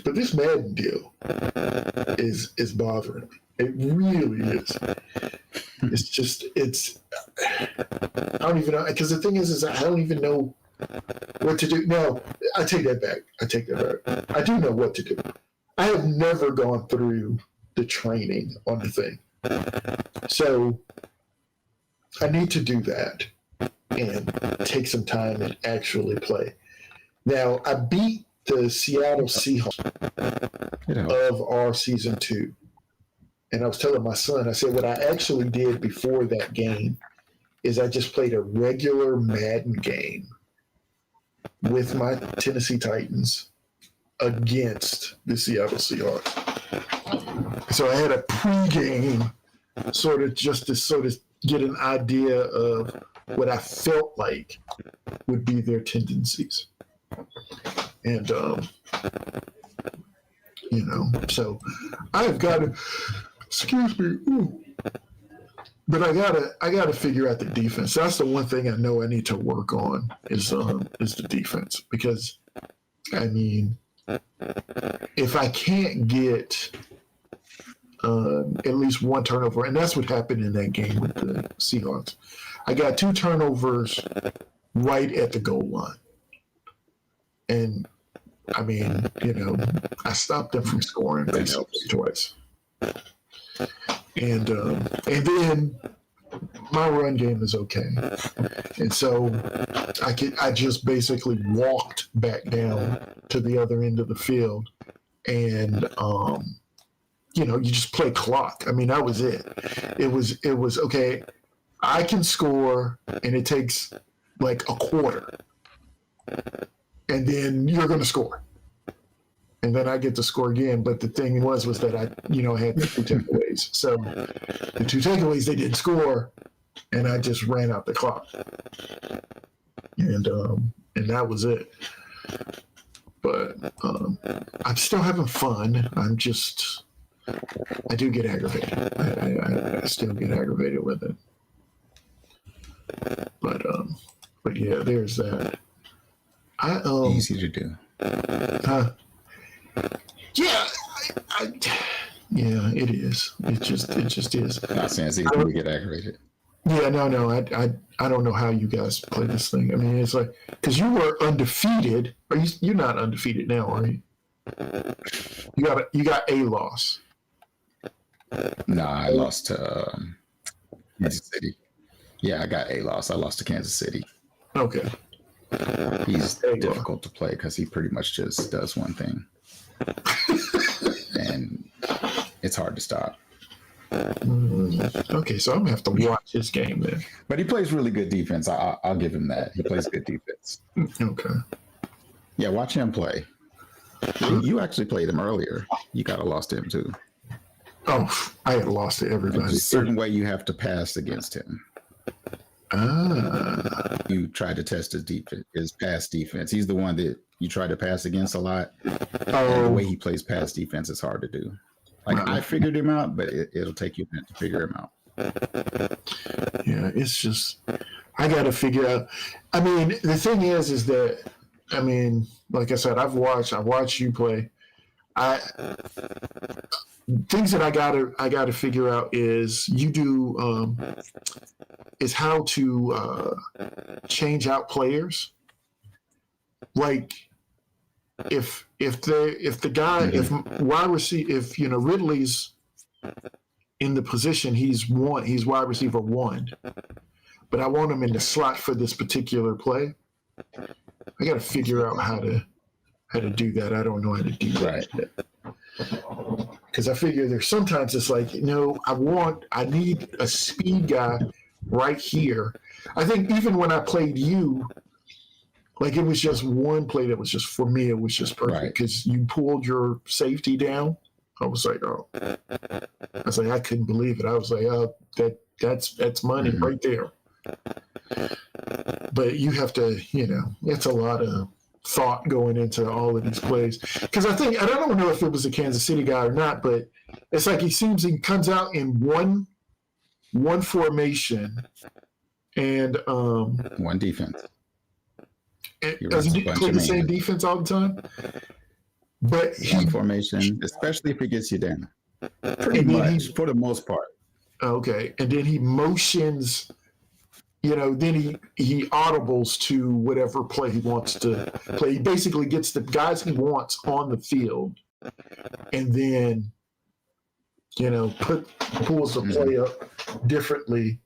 but this Madden deal is bothering me. It really is. I don't even know, because the thing is I don't even know what to do. No, I take that back. I do know what to do. I have never gone through the training on the thing. So I need to do that and take some time and actually play. Now, I beat the Seattle Seahawks of our season 2. And I was telling my son, I said, what I actually did before that game is I just played a regular Madden game with my Tennessee Titans against the Seattle Seahawks. So I had a pregame sort of just to sort of get an idea of what I felt like would be their tendencies. And, so I've got to, excuse me, but I gotta figure out the defense. That's the one thing I know I need to work on is the defense, because I mean, if I can't get at least one turnover, and that's what happened in that game with the Seahawks. I got 2 turnovers right at the goal line, and I mean, I stopped them from scoring twice. And then my run game is okay, and so I just basically walked back down to the other end of the field, and you just play clock. I mean, that was it. It was okay. I can score, and it takes like a quarter, and then you're going to score, and then I get to score again. But the thing was that I had the 2 takeaways. So the 2 takeaways, they didn't score, and I just ran out the clock, and that was it. But I'm still having fun. I do get aggravated. I still get aggravated with it. But yeah, there's that. Easy to do. Yeah, yeah, it is. It just is. Not saying it's easy to get aggravated. Yeah, no. I don't know how you guys play this thing. I mean, it's like because you were undefeated. You're not undefeated now, are you? You got a loss. Nah, I lost to Kansas City. Yeah, I got a loss. I lost to Kansas City. Okay. He's difficult to play because he pretty much just does one thing. And it's hard to stop. Okay, so I'm going to have to watch this game then. But he plays really good defense. I'll give him that. He plays good defense. Okay. Yeah, watch him play. You actually played him earlier. You got a loss to him too. Oh, I had lost to everybody. There's a certain way you have to pass against him. You try to test his pass defense. He's the one that you try to pass against a lot. And the way he plays pass defense is hard to do. Like I figured him out, but it'll take you a minute to figure him out. Yeah, it's just I got to figure out. I mean, the thing is that like I said, I watched you play. Things that I gotta figure out is you do is how to change out players. Like if the guy if Ridley's in the position he's wide receiver 1, but I want him in the slot for this particular play. I got to figure out how to do that. I don't know how to do that yet. Because I figure there's sometimes it's like, I need a speed guy right here. I think even when I played you, like it was just one play that was just, for me, it was just perfect because you pulled your safety down. I was like, I couldn't believe it. I was like, that's money right there. But you have to, it's a lot of thought going into all of these plays. Because I don't know if it was a Kansas City guy or not, but it's like he comes out in one formation and one defense. Does he play the same defense all the time? But one formation, especially if it gets you down. Pretty much, for the most part. Okay. And then he motions, then he audibles to whatever play he wants to play. He basically gets the guys he wants on the field and then, pulls the play up differently,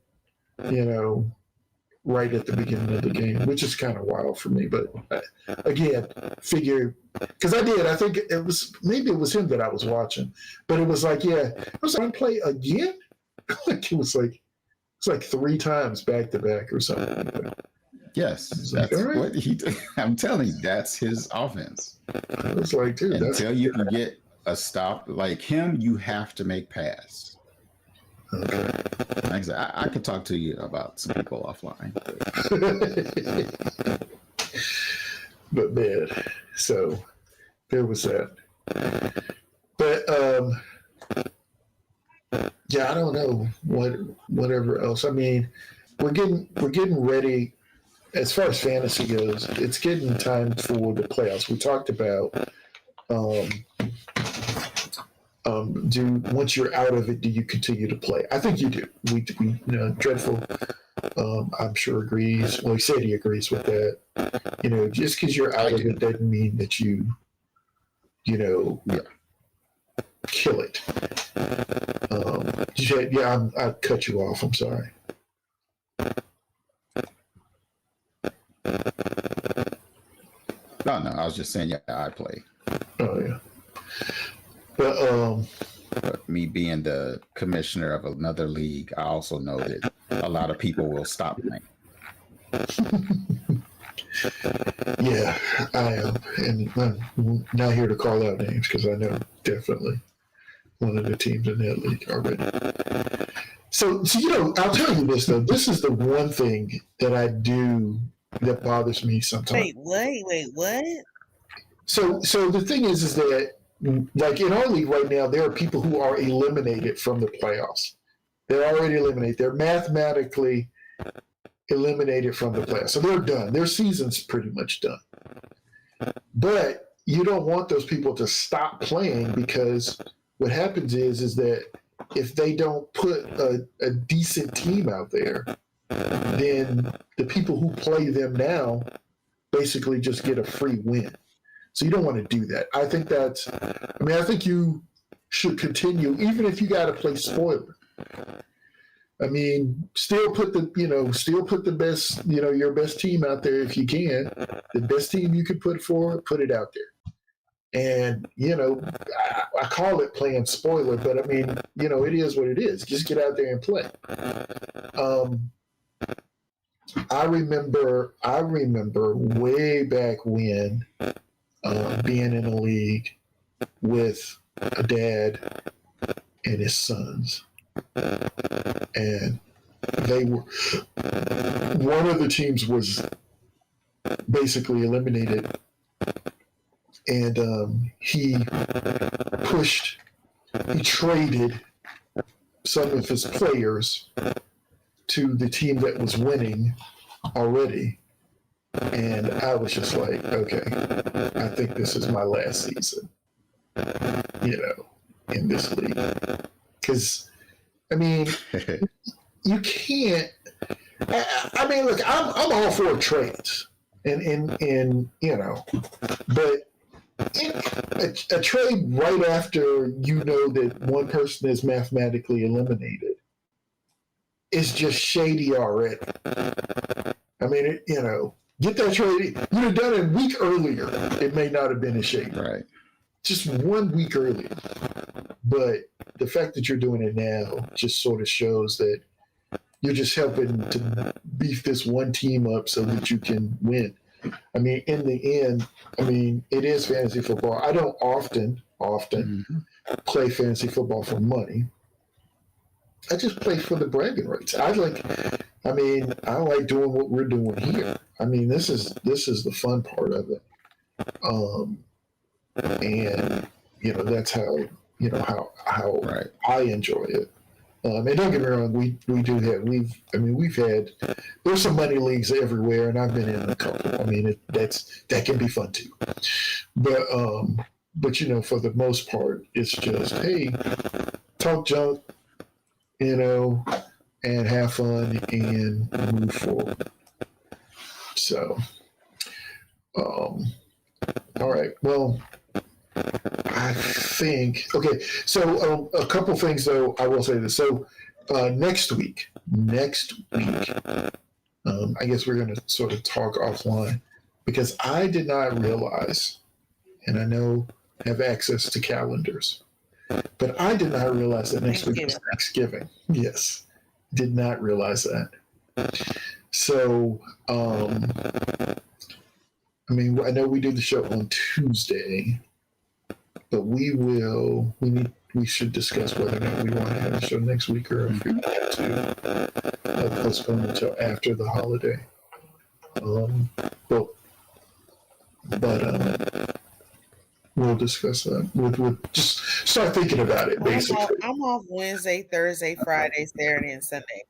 right at the beginning of the game, which is kind of wild for me. But again, because I think maybe it was him that I was watching, but it was like, I was like, play again? Like it was like 3 times back to back or something like that. Yes, that's what he did. I'm telling you, that's his offense. I was like, dude, until you can get a stop like him, you have to make pass. Okay. Like I said, I could talk to you about some people offline. But man, so there was that. But yeah, I don't know whatever else. I mean, we're getting ready as far as fantasy goes. It's getting time for the playoffs. We talked about once you're out of it, do you continue to play? I think you do. We Dreadful, I'm sure agrees. Well, he said he agrees with that. Just because you're out of it doesn't mean that you kill it. I cut you off. I'm sorry. No, I was just saying, yeah, I play. Oh yeah. But me being the commissioner of another league, I also know that a lot of people will stop playing. Yeah, I am, and I'm not here to call out names because I know definitely one of the teams in that league already. So I'll tell you this though. This is the one thing that I do that bothers me sometimes. Wait, what? So the thing is that like in our league right now, there are people who are eliminated from the playoffs. They're already eliminated. They're mathematically eliminated from the playoffs. So they're done. Their season's pretty much done. But you don't want those people to stop playing because what happens is that if they don't put a decent team out there, then the people who play them now basically just get a free win. So you don't want to do that. I think you should continue, even if you got to play spoiler. I mean, still put the best, your best team out there if you can. The best team you can put forward, put it out there. And, I call it playing spoiler, but I mean, it is what it is. Just get out there and play. I remember way back when being in a league with a dad and his sons. And one of the teams was basically eliminated, and he traded some of his players to the team that was winning already. And I was just like, okay, I think this is my last season, in this league. Because, I mean, you can't. I mean, look, I'm all for trades, but a trade right after that one person is mathematically eliminated is just shady already. I mean, get that trade. You'd have done it a week earlier. It may not have been as shady. Right. Just 1 week earlier. But the fact that you're doing it now just sort of shows that you're just helping to beef this one team up so that you can win. I mean, in the end, it is fantasy football. I don't often play fantasy football for money. I just play for the bragging rights. I like doing what we're doing here. I mean, this is the fun part of it. And that's how right. I enjoy it. And don't get me wrong, we've had there's some money leagues everywhere, and I've been in a couple. I mean, that can be fun too. But for the most part, it's just hey, talk junk, and have fun and move forward. So, all right, well. I think okay. So a couple things though. I will say this. So next week, I guess we're going to sort of talk offline because I did not realize, and I know have access to calendars, but I did not realize that next week is Thanksgiving. Yes, did not realize that. So I know we do the show on Tuesday. But we should discuss whether or not we want to have a show next week or if we want to postpone until after the holiday. But we'll discuss that. We'll just start thinking about it, basically. I'm off Wednesday, Thursday, Friday, Saturday, and Sunday.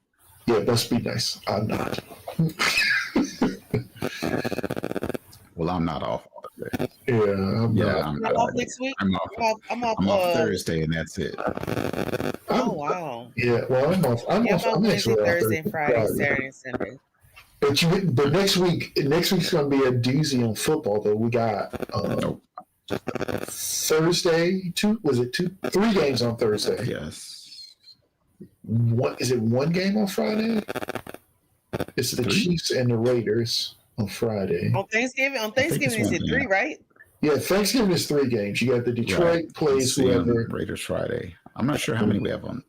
Yeah, must be nice. I'm not. Well, I'm not off. Yeah, I'm not. I'm not off next week. I'm off Thursday, and that's it. Oh wow. Yeah, well, I'm off. I'm Wednesday, Thursday, Friday, Saturday, and Sunday. But next week's going to be a doozy on football. Though we got Thursday. 3 games on Thursday. Yes. Is it 1 game on Friday? It's the 3? Chiefs and the Raiders on Friday. On Thanksgiving, it's is one it game. 3, right? Yeah, Thanksgiving is 3 games. You got the Detroit plays whoever. Raiders Friday. I'm not sure how many we have on.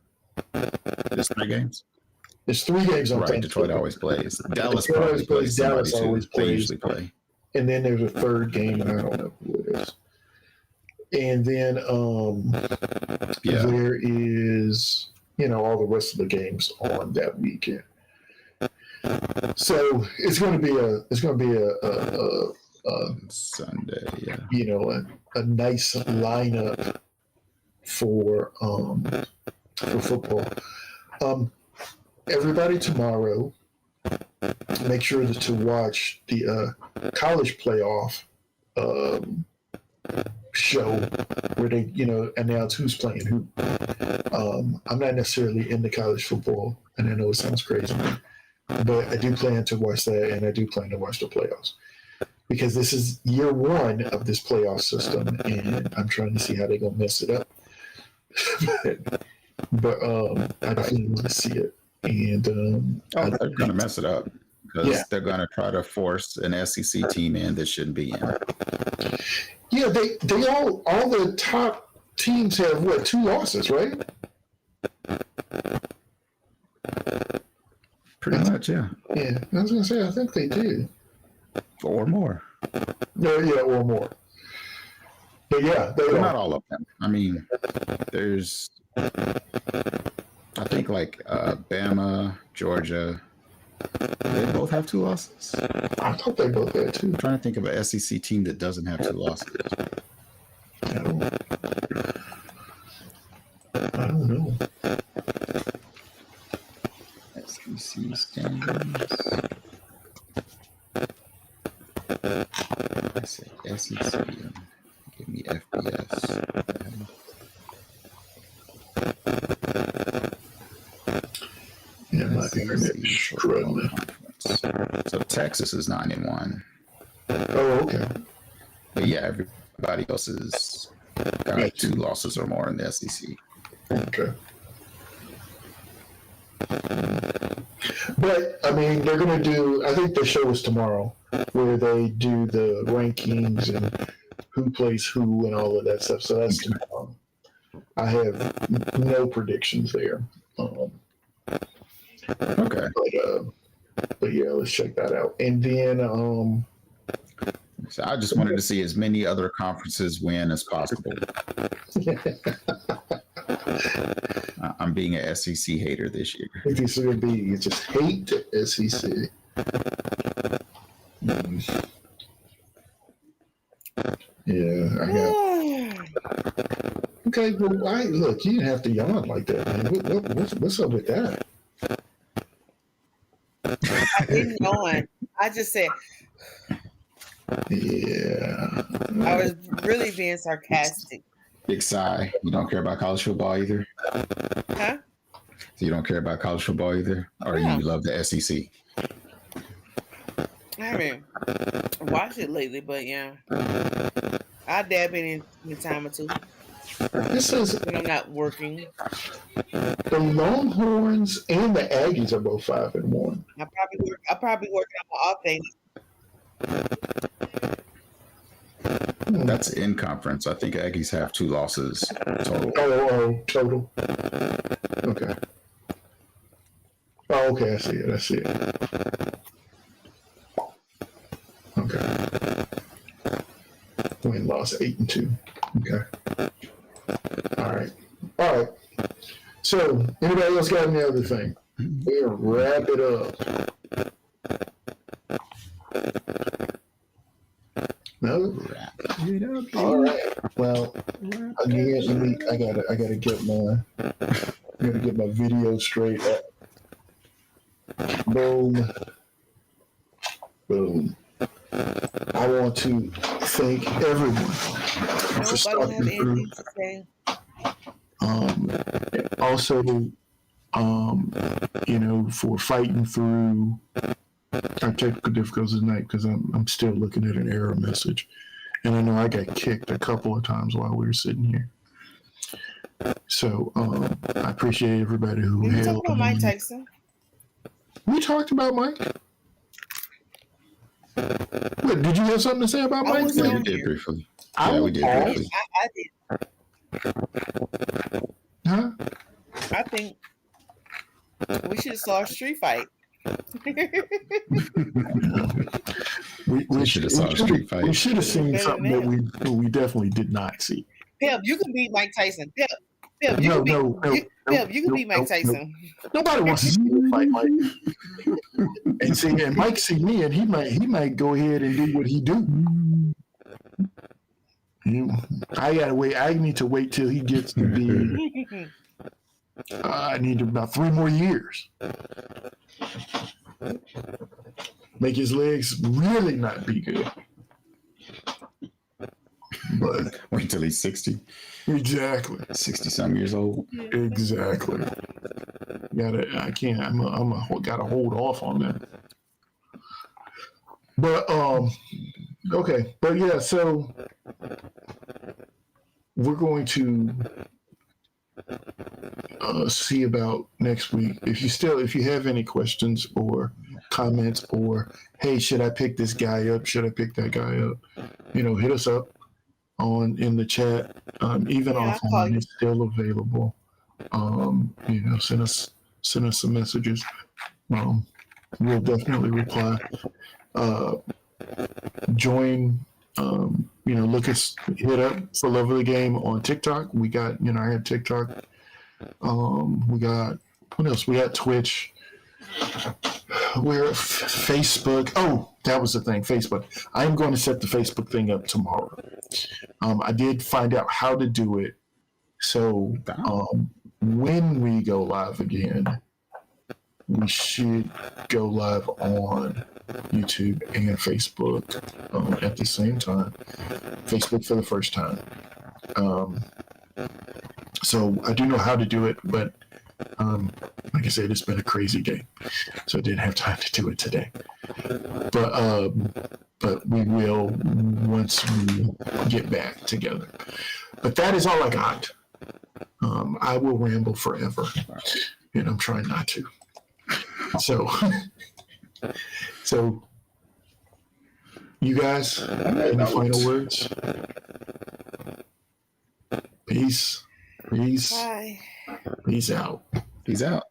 There's 3 games. There's 3 games on Thanksgiving. Detroit always plays. Dallas Detroit probably plays somebody Dallas always too. plays. They usually play. And then there's a 3rd game, and I don't know who it is. And then there is, all the rest of the games on that weekend. So it's going to be a Sunday, a nice lineup for football. Everybody tomorrow, make sure to watch the college playoff show where they announce who's playing who. I'm not necessarily into college football, and I know it sounds crazy, but I do plan to watch that, and I do plan to watch the playoffs because this is year 1 of this playoff system, and I'm trying to see how they're gonna mess it up. but I definitely want to see it, and they're gonna mess it up because they're gonna try to force an SEC team in that shouldn't be in. Yeah, they all the top teams have 2 losses, right? Pretty much, yeah. Yeah, I was gonna say I think they do. Or more. No, yeah, or more. But yeah, they're not all of them. I mean, there's I think like Bama, Georgia. They both have 2 losses. I thought they both had 2. I'm trying to think of an SEC team that doesn't have 2 losses. I don't know. SEC standings. I say SEC. Give me FBS. Yeah, it might be struggling. So Texas is 9-1. Oh, okay. But yeah, everybody else is got 2 losses or more in the SEC. Okay. But I mean, they're going to do. I think the show is tomorrow, where they do the rankings and who plays who and all of that stuff. So that's tomorrow. I have no predictions there. Okay. But yeah, let's check that out. And then so I just wanted to see as many other conferences win as possible. I'm being an SEC hater this year. This is going to be, you just hate the SEC. Yeah, I got. Okay, well, look, you didn't have to yawn like that, man. What's up with that? I didn't yawn. I just said. Yeah. I was really being sarcastic. Big sigh. You don't care about college football either? Huh? So you don't care about college football either? Or you love the SEC? I haven't watched it lately, but yeah. I dab in a time or 2. This is when I'm not working. The Longhorns and the Aggies are both 5-1. I probably working on my off day. That's in conference. I think Aggies have 2 losses total. Oh, total. Okay. Oh, okay. I see it. Okay. Win loss 8-2. Okay. All right. So, anybody else got any other thing? We'll wrap it up. No. All right. Well, again, I gotta get my video straight. Boom. I want to thank everyone for stopping through. Also, for fighting through our technical difficulties tonight, because I'm still looking at an error message, and I know I got kicked a couple of times while we were sitting here. So I appreciate everybody who held. Talk about Mike Tyson. We talked about Mike. Did you have something to say about I Mike? was Yeah, on we did here. briefly. I Yeah, we was did off. briefly. I did. Huh? I think we should have saw a street fight. We should have saw a street We fight. should have seen Better something than that we definitely did not see. Pep, you can beat Mike Tyson. Pep, you No, can beat no, no, Pep, you can no, beat Mike no, no. Tyson. Nobody wants to see me fight Mike. And see, and Mike see me, and he might go ahead and do what he do. I gotta wait. I need to wait till he gets to be. I need about 3 more years. Make his legs really not be good. But Wait till he's 60, exactly, 60-some years old. exactly. I can't. Gotta hold off on that. But okay. But yeah. So we're going to see about next week. If you have any questions or comments, or hey, should I pick this guy up? Should I pick that guy up? Hit us up in the chat. Even offline, it's still available. Send us some messages. We'll definitely reply. Join. Hit up for Love of the Game on TikTok. We got, I have TikTok. We got, what else? We got Twitch. We're Facebook. Oh, that was the thing, Facebook. I'm going to set the Facebook thing up tomorrow. I did find out how to do it. So when we go live again, we should go live on YouTube and Facebook at the same time. Facebook for the first time. So I do know how to do it, but like I said, it's been a crazy day, so I didn't have time to do it today. But we will once we get back together. But that is all I got. I will ramble forever, and I'm trying not to. So you guys, any final words? Peace. Bye. Peace out. Peace out.